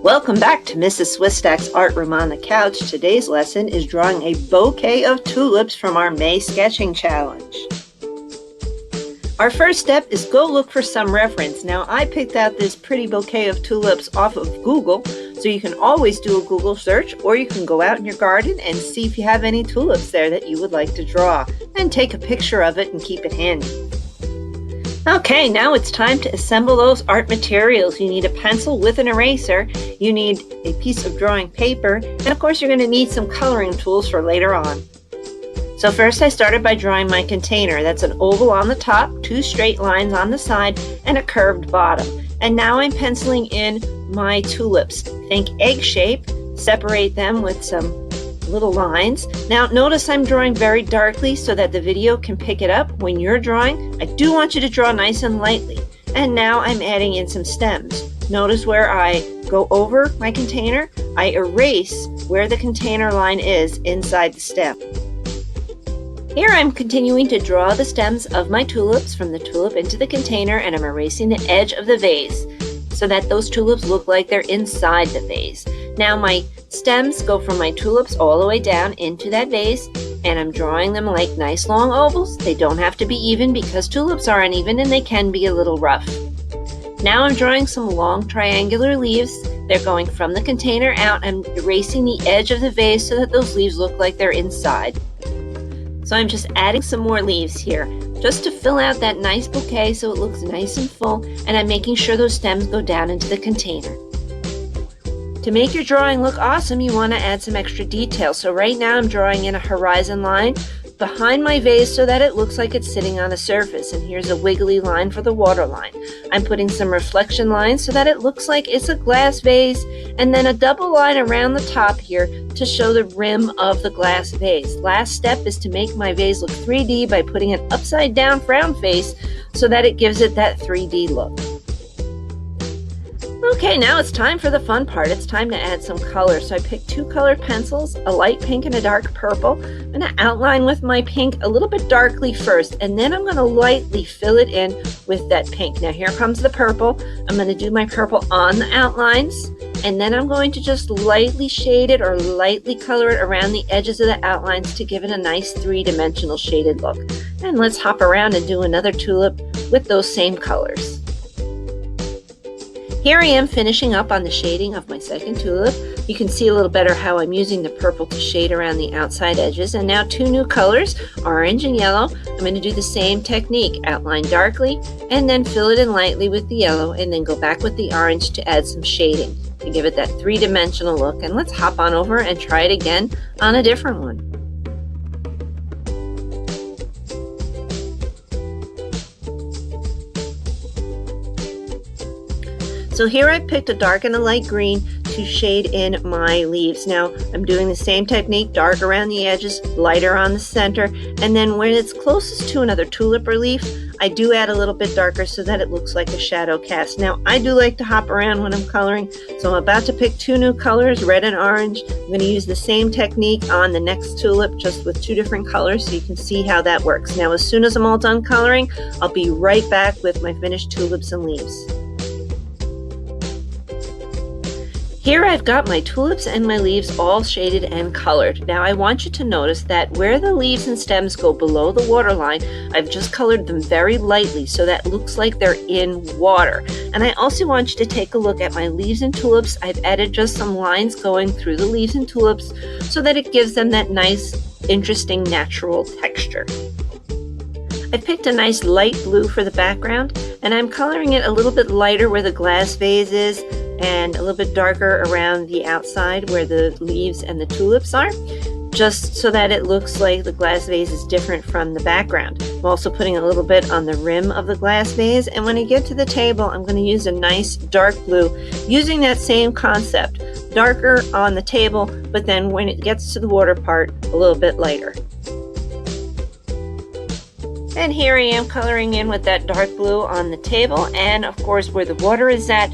Welcome back to Mrs. Swistack's Art Room on the Couch. Today's lesson is drawing a bouquet of tulips from our May Sketching Challenge. Our first step is go look for some reference. Now, I picked out this pretty bouquet of tulips off of Google, so you can always do a Google search, or you can go out in your garden and see if you have any tulips there that you would like to draw, and take a picture of it and keep it handy. Okay, now it's time to assemble those art materials. You need a pencil with an eraser, you need a piece of drawing paper, and of course you're going to need some coloring tools for later on. So first I started by drawing my container. That's an oval on the top, two straight lines on the side, and a curved bottom. And now I'm penciling in my tulips. Think egg shape, separate them with some little lines. Now notice I'm drawing very darkly so that the video can pick it up. When you're drawing, I do want you to draw nice and lightly. And now I'm adding in some stems. Notice where I go over my container, I erase where the container line is inside the stem. Here I'm continuing to draw the stems of my tulips from the tulip into the container, and I'm erasing the edge of the vase so that those tulips look like they're inside the vase. Now my stems go from my tulips all the way down into that vase, and I'm drawing them like nice long ovals. They don't have to be even because tulips are uneven and they can be a little rough. Now I'm drawing some long triangular leaves. They're going from the container out. I'm erasing the edge of the vase so that those leaves look like they're inside. So I'm just adding some more leaves here just to fill out that nice bouquet so it looks nice and full, and I'm making sure those stems go down into the container. To make your drawing look awesome, you want to add some extra detail. So right now I'm drawing in a horizon line behind my vase so that it looks like it's sitting on a surface, and here's a wiggly line for the water line. I'm putting some reflection lines so that it looks like it's a glass vase, and then a double line around the top here to show the rim of the glass vase. Last step is to make my vase look 3D by putting an upside down frown face so that it gives it that 3D look. Okay, now it's time for the fun part. It's time to add some color. So I picked two colored pencils, a light pink and a dark purple. I'm going to outline with my pink a little bit darkly first, and then I'm going to lightly fill it in with that pink. Now here comes the purple. I'm going to do my purple on the outlines, and then I'm going to just lightly shade it or lightly color it around the edges of the outlines to give it a nice three-dimensional shaded look. And let's hop around and do another tulip with those same colors. Here I am finishing up on the shading of my second tulip. You can see a little better how I'm using the purple to shade around the outside edges. And now two new colors, orange and yellow. I'm going to do the same technique, outline darkly and then fill it in lightly with the yellow, and then go back with the orange to add some shading to give it that three-dimensional look. And let's hop on over and try it again on a different one. So here I picked a dark and a light green to shade in my leaves. Now I'm doing the same technique, dark around the edges, lighter on the center, and then when it's closest to another tulip or leaf, I do add a little bit darker so that it looks like a shadow cast. Now I do like to hop around when I'm coloring, so I'm about to pick two new colors, red and orange. I'm going to use the same technique on the next tulip, just with two different colors, so you can see how that works. Now as soon as I'm all done coloring, I'll be right back with my finished tulips and leaves. Here I've got my tulips and my leaves all shaded and colored. Now I want you to notice that where the leaves and stems go below the water line, I've just colored them very lightly so that it looks like they're in water. And I also want you to take a look at my leaves and tulips. I've added just some lines going through the leaves and tulips so that it gives them that nice, interesting, natural texture. I picked a nice light blue for the background, and I'm coloring it a little bit lighter where the glass vase is, and a little bit darker around the outside where the leaves and the tulips are, just so that it looks like the glass vase is different from the background. I'm also putting a little bit on the rim of the glass vase, and when I get to the table, I'm going to use a nice dark blue, using that same concept, darker on the table, but then when it gets to the water part, a little bit lighter. And here I am coloring in with that dark blue on the table, and of course where the water is at,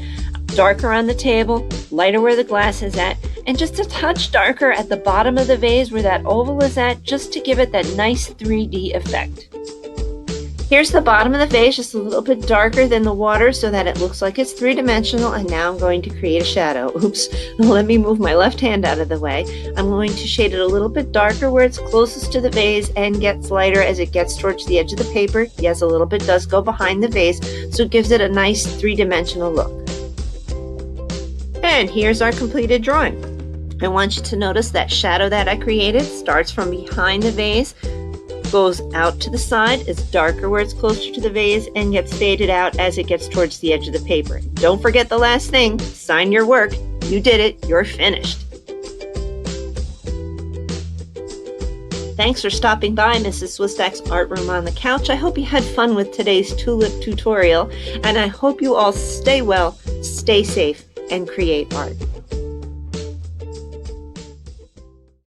darker on the table, lighter where the glass is at, and just a touch darker at the bottom of the vase where that oval is at, just to give it that nice 3D effect. Here's the bottom of the vase, just a little bit darker than the water so that it looks like it's three-dimensional, and now I'm going to create a shadow. Oops, let me move my left hand out of the way. I'm going to shade it a little bit darker where it's closest to the vase and gets lighter as it gets towards the edge of the paper. Yes, a little bit does go behind the vase, so it gives it a nice three-dimensional look. And here's our completed drawing. I want you to notice that shadow that I created starts from behind the vase, goes out to the side, is darker where it's closer to the vase, and gets faded out as it gets towards the edge of the paper. Don't forget the last thing, sign your work. You did it, you're finished. Thanks for stopping by Mrs. Swistak's art room on the couch. I hope you had fun with today's tulip tutorial, and I hope you all stay well, stay safe, and create art.